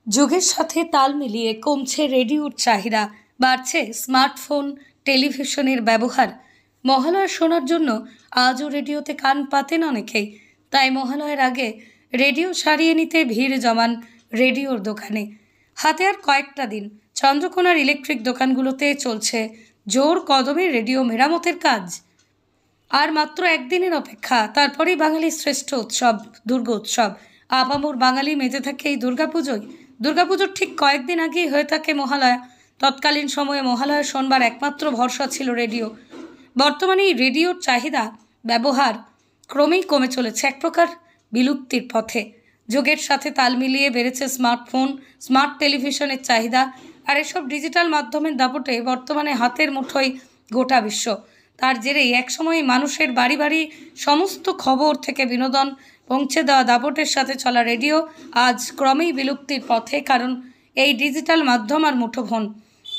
যুগের সাথে তাল মিলিয়ে কমছে রেডিওর চাহিদা, বাড়ছে স্মার্টফোন, টেলিভিশনের ব্যবহার। মহালয়া শোনার জন্য আজও রেডিওতে কান পাতেন অনেকেই। তাই মহালয়ার আগে রেডিও সারিয়ে নিতে ভিড় জমান রেডিওর দোকানে। হাতে আর কয়েকটা দিন, চন্দ্রকোনার ইলেকট্রিক দোকানগুলোতে চলছে জোর কদমে রেডিও মেরামতের কাজ। আর মাত্র একদিনের অপেক্ষা, তারপরেই বাঙালির শ্রেষ্ঠ উৎসব দুর্গোৎসব। আপামর বাঙালি মেতে থাকে এই দুর্গাপুজোয়। দুর্গাপুজোর ঠিক কয়েকদিন আগেই হয়ে থাকে মহালয়া। তৎকালীন সময়ে মহালয়া শোনবার একমাত্র ভরসা ছিল রেডিও। বর্তমানে এই রেডিওর চাহিদা, ব্যবহার ক্রমেই কমে চলেছে, এক প্রকার বিলুপ্তির পথে। যুগের সাথে তাল মিলিয়ে বেড়েছে স্মার্টফোন, স্মার্ট টেলিভিশনের চাহিদা। আর এসব ডিজিটাল মাধ্যমের দাপটে বর্তমানে হাতের মুঠোয় গোটা বিশ্ব। তার জেরেই একসময় মানুষের বাড়ি বাড়ি সমস্ত খবর থেকে বিনোদন পৌঁছে দেওয়া দাপটের সাথে চলা রেডিও আজ ক্রমেই বিলুপ্তির পথে, কারণ এই ডিজিটাল মাধ্যম আর মুঠোফোন।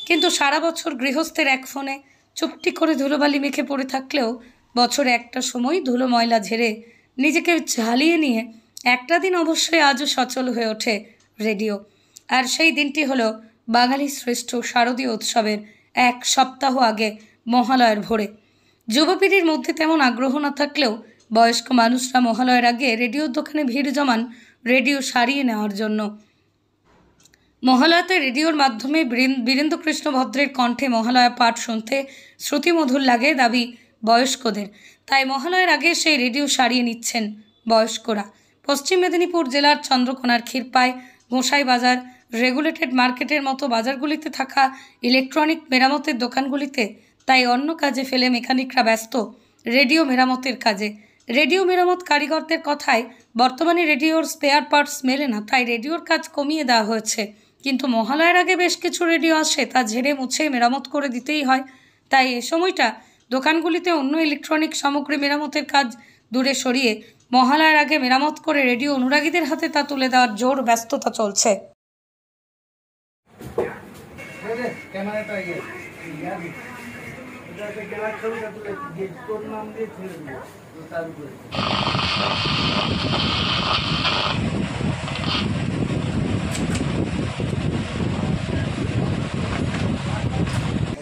কিন্তু সারা বছর গৃহস্থের এক ফোনে চুপটি করে ধুলোবালি মেখে পড়ে থাকলেও বছরে একটা সময় ধুলো ময়লা ঝেড়ে নিজেকে ঝালিয়ে নিয়ে একটা দিন অবশ্যই আজও সচল হয়ে ওঠে রেডিও। আর সেই দিনটি হলো বাঙালির শ্রেষ্ঠ শারদীয় উৎসবের এক সপ্তাহ আগে, মহালয়ার ভোরে। যুবপীঢ়ির মধ্যে তেমন আগ্রহ না থাকলেও বয়স্ক মানুষরা মহালয়ার আগে রেডিওর দোকানে ভিড় জমান রেডিও সারিয়ে নেওয়ার জন্য। মহালয়াতে রেডিওর মাধ্যমে বীরেন্দ্রকৃষ্ণ ভদ্রের কণ্ঠে মহালয়া পাঠ শুনতে শ্রুতিমধুর লাগে দাবি বয়স্কদের। তাই মহালয়ার আগে সেই রেডিও সারিয়ে নিচ্ছেন বয়স্করা। পশ্চিম মেদিনীপুর জেলার চন্দ্রকোনার ক্ষীরপাই, গোসাই বাজার, রেগুলেটেড মার্কেটের মতো বাজারগুলিতে থাকা ইলেকট্রনিক মেরামতের দোকানগুলিতে তাই অন্য কাজে ফেলে মেকানিকরা ব্যস্ত রেডিও মেরামতের কাজে। রেডিও মেরামত কারিগরদের কথায় বর্তমানে রেডিওর স্পেয়ার পার্টস মেলে না, তাই রেডিওর কাজ কমিয়ে দেওয়া হয়েছে। কিন্তু মহালয়ার আগে বেশ কিছু রেডিও আসে, তা ঝেড়ে মুছে মেরামত করে দিতেই হয়। তাই এ সময়টা দোকানগুলিতে অন্য ইলেকট্রনিক সামগ্রী মেরামতের কাজ দূরে সরিয়ে মহালয়ার আগে মেরামত করে রেডিও অনুরাগীদের হাতে তা তুলে দেওয়ার জোর ব্যস্ততা চলছে।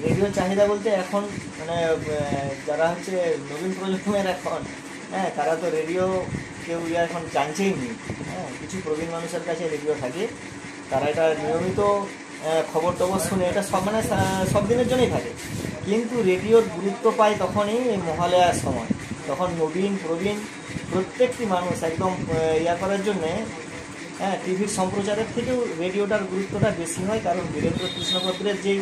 রেডিওর চাহিদা বলতে এখন মানে যারা হচ্ছে নবীন প্রজন্মের এখন, তারা তো রেডিও কেউ এখন জানছেই নি। কিছু প্রবীণ মানুষের কাছে রেডিও থাকে, তারা এটা নিয়মিত খবর টবর শুনে, এটা সব মানে সব দিনের জন্যই থাকে। কিন্তু রেডিওর গুরুত্ব পায় তখনই এই মহালয়ার সময়। তখন নবীন প্রবীণ প্রত্যেকটি মানুষ একদম করার জন্যে টিভির সম্প্রচারের থেকেও রেডিওটার গুরুত্বটা বেশি হয়, কারণ বীরেন্দ্রকৃষ্ণ ভদ্রের যেই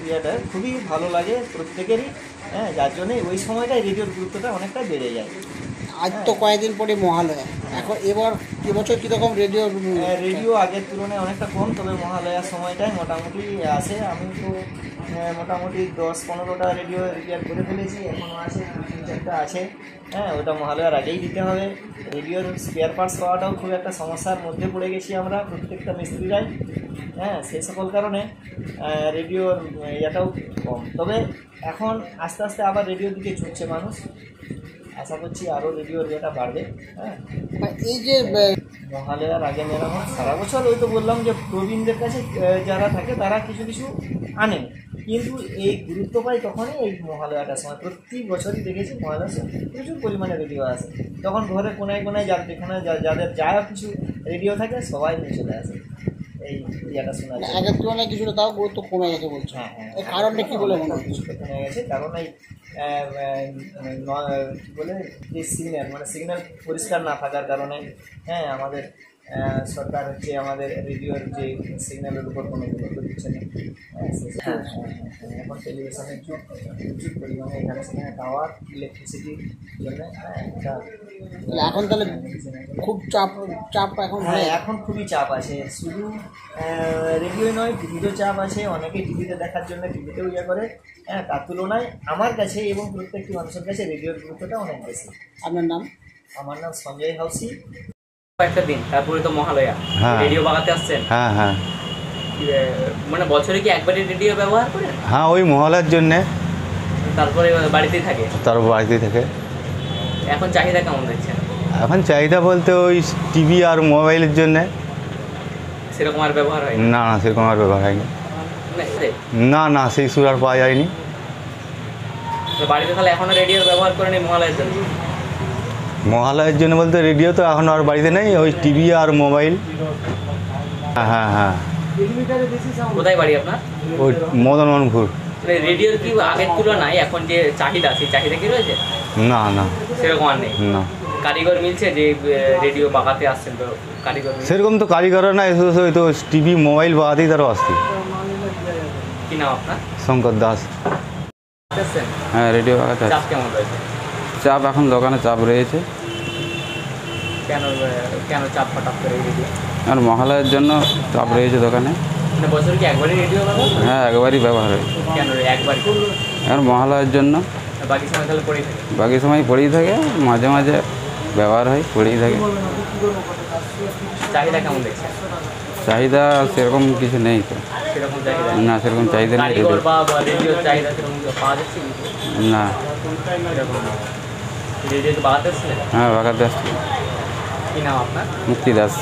ইয়েটা খুবই ভালো লাগে প্রত্যেকেরই, যার জন্যে ওই সময়টাই রেডিওর গুরুত্বটা অনেকটা বেড়ে যায়। আজ তো কয়েকদিন পরে মহালয়া, এখন এবছর কীরকম রেডিও আগের তুলনায় অনেকটা কম, তবে মহালয়ার সময়টায় মোটামুটি আসে। আমি তো মোটামুটি 10-15টা রেডিও রিপেয়ার করে ফেলেছি, এখনও আছে 2-3-4টা আছে। ওটা মহালয়ার আগেই দিতে হবে। রেডিওর স্পেয়ার পার্টস পাওয়াটাও খুব একটা সমস্যার মধ্যে পড়ে গেছি আমরা প্রত্যেকটা মিস্ত্রিরাই। সেই সকল কারণে রেডিওর ইয়েটাও কম। তবে এখন আস্তে আস্তে আবার রেডিওর দিকে ঝুঁকছে মানুষ। আশা করছি আরও রেডিওর ইয়েটা বাড়বে। এই যে মহালয়ার আগে মেরামত সারা বছর, ওই তো বললাম যে প্রবীণদের কাছে যারা থাকে তারা কিছু কিছু আনে, কিন্তু এই গুরুত্ব পায় তখনই এই মহালয়াটার সময়। প্রতি বছরই দেখেছি মহালয়ার সময় প্রচুর পরিমাণে রেডিও আসে। তখন ঘরে কোনায় কোনায় যেখানে যাদের যা কিছু রেডিও থাকে সবাই নিয়ে চলে আসে এই ইয়েটা শোনা যায়। আগের তুলনায় কিছুটা তাও গুরুত্ব কমে গেছে বলছে। এই কারণটা কী বলে মনে হয়? কিছুটা কমে গেছে, কারণ এই বলে যে সিগন্যাল পরিষ্কার না থাকার কারণে আমাদের সরকার হচ্ছে আমাদের রেডিওর যে সিগন্যালের উপর কোনো গুরুত্ব দিচ্ছে না। এখন টেলিভিশনের যুগ, প্রচুর পরিমাণে এখানে সেখানে টাওয়ার, ইলেকট্রিসিটির জন্য এখন তাহলে খুব চাপ এখন। এখন খুবই চাপ আছে, শুধু রেডিও নয়, টিভিতেও চাপ আছে। অনেকে টিভিতে দেখার জন্য টিভিতেও করে। তার তুলনায় আমার কাছে এবং প্রত্যেকটি মানুষের কাছে রেডিওর গুরুত্বটা অনেক বেশি। আপনার নাম? আমার নাম সঞ্জয় হাউসি। একটা দিন তারপরে তো মহালয়া, রেডিও বাগাতে আসছেন। হ্যাঁ, মানে বছরে কি একবারই রেডিও ব্যবহার করেন? হ্যাঁ, ওই মহালয়ার জন্যে। তারপরে বাড়িতেই থাকে? তারপর বাড়িতেই থাকে। এখন চাহিদা কেমন দেখছেন? এখন চাহিদা বলতে ওই টিভি আর মোবাইলের জন্যে। সেরকম আর ব্যবহার হয় না না সেরকম আর ব্যবহার হয়নি। না না সেই সুর আর পাওয়া যায়নি। বাড়িতে তাহলে এখনো রেডিওর ব্যবহার করেনি মহালয়ের জন্য? মহালয়ের জন্য বলতে রেডিও তো এখন আর বাড়িতে নেই, ওই টিভি আর মোবাইল। হ্যাঁ হ্যাঁ হ্যাঁ। কোথায় বাড়ি আপনার? ওই মদনমোহনপুর। রেডিওর কি আগের তুলনায় এখন যে চাহিদা, সেই চাহিদা কি রয়েছে? না না সেরকম আর নেই। না কারিগর মিলছে যে রেডিও বাগাতে আসছেন, তো কারিগর সেরকম তো কারিগর না, ওই তো টিভি মোবাইল বাগাতেই তারা আসছে। কি নাম আপনার? শঙ্কর দাস। আসছেন? হ্যাঁ রেডিও বাগাতে চাপ কেমন রয়েছে? চাপ এখন দোকানে চাপ রয়েছে। কেন কেন চাপ হঠাৎ করে এই রেডিও? আর মহালয়ের জন্য চাপ রয়েছে দোকানে। মানে বছর কি একবারই রেডিও ব্যবহার করেন? হ্যাঁ একবারই ব্যবহার হয়। কেন একবারই? এখন মহালয়ের জন্য। বাকি সময় তাহলে পড়েই থাকে? বাকি সময় পড়েই থাকে, মাঝে মাঝে ব্যবহার হয়, পড়েই থাকে। চাহিদা কেমন দেখছেন? চাহিদা সেরকম কিছু নেই তো। সেরকম চাহিদা না সেরকম চাহিদা নেই কারিগর রেডিও। বা রেডিওর চাহিদা সেরকম পাওয়া যাচ্ছে কি? না। সেরকম না। রেডিও বাগাতে আসছিলেন? হ্যাঁ বাগাতে আসছি। কি নাম আপনার? মুক্তি দাস।